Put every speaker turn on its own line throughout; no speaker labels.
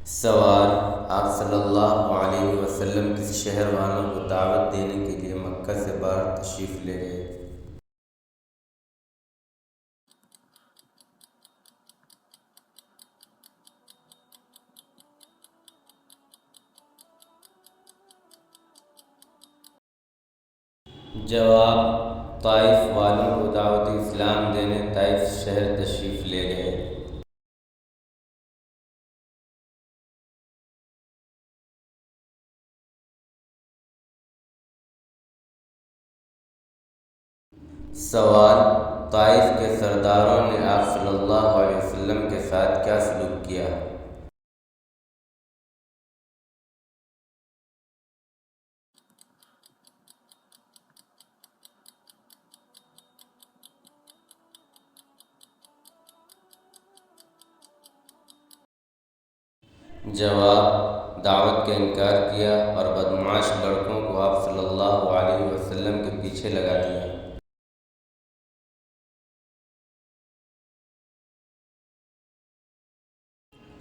سوال: آپ صلی اللہ علیہ وسلم کس شہر والوں کو دعوت دینے کے لیے مکہ سے باہر تشریف لے گئے؟ جواب: طائف والوں کو دعوت اسلام دینے طائف شہر تشریف لے گئے۔ سوال: طائف کے سرداروں نے آپ صلی اللہ علیہ وسلم کے ساتھ کیا سلوک کیا؟ جواب: دعوت کا انکار کیا اور بدمعاش لڑکوں کو آپ صلی اللہ علیہ وسلم کے پیچھے لگا دیا۔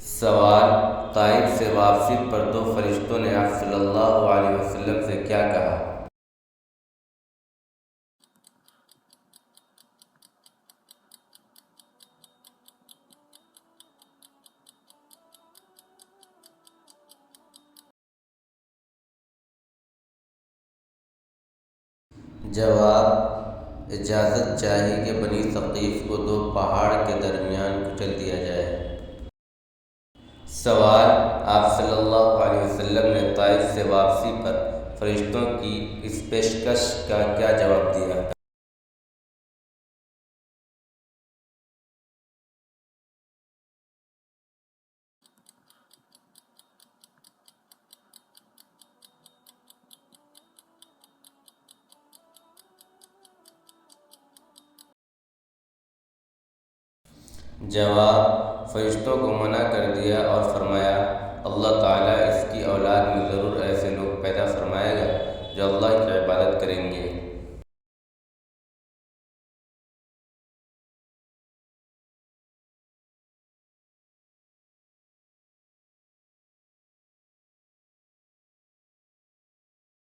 سوال: طائف سے واپسی پر دو فرشتوں نے آپ صلی اللہ علیہ وسلم سے کیا کہا؟ جواب: اجازت چاہی کہ بنی ثقیف کو دو پہاڑ کے درمیان کچل دیا جائے۔ سوال: آپ صلی اللہ علیہ وسلم نے طائف سے واپسی پر فرشتوں کی اس پیشکش کا کیا جواب دیا؟ جواب: فرشتوں کو منع کر دیا اور فرمایا، اللہ تعالیٰ اس کی اولاد میں ضرور ایسے لوگ پیدا فرمائے گا جو اللہ کی عبادت کریں گے۔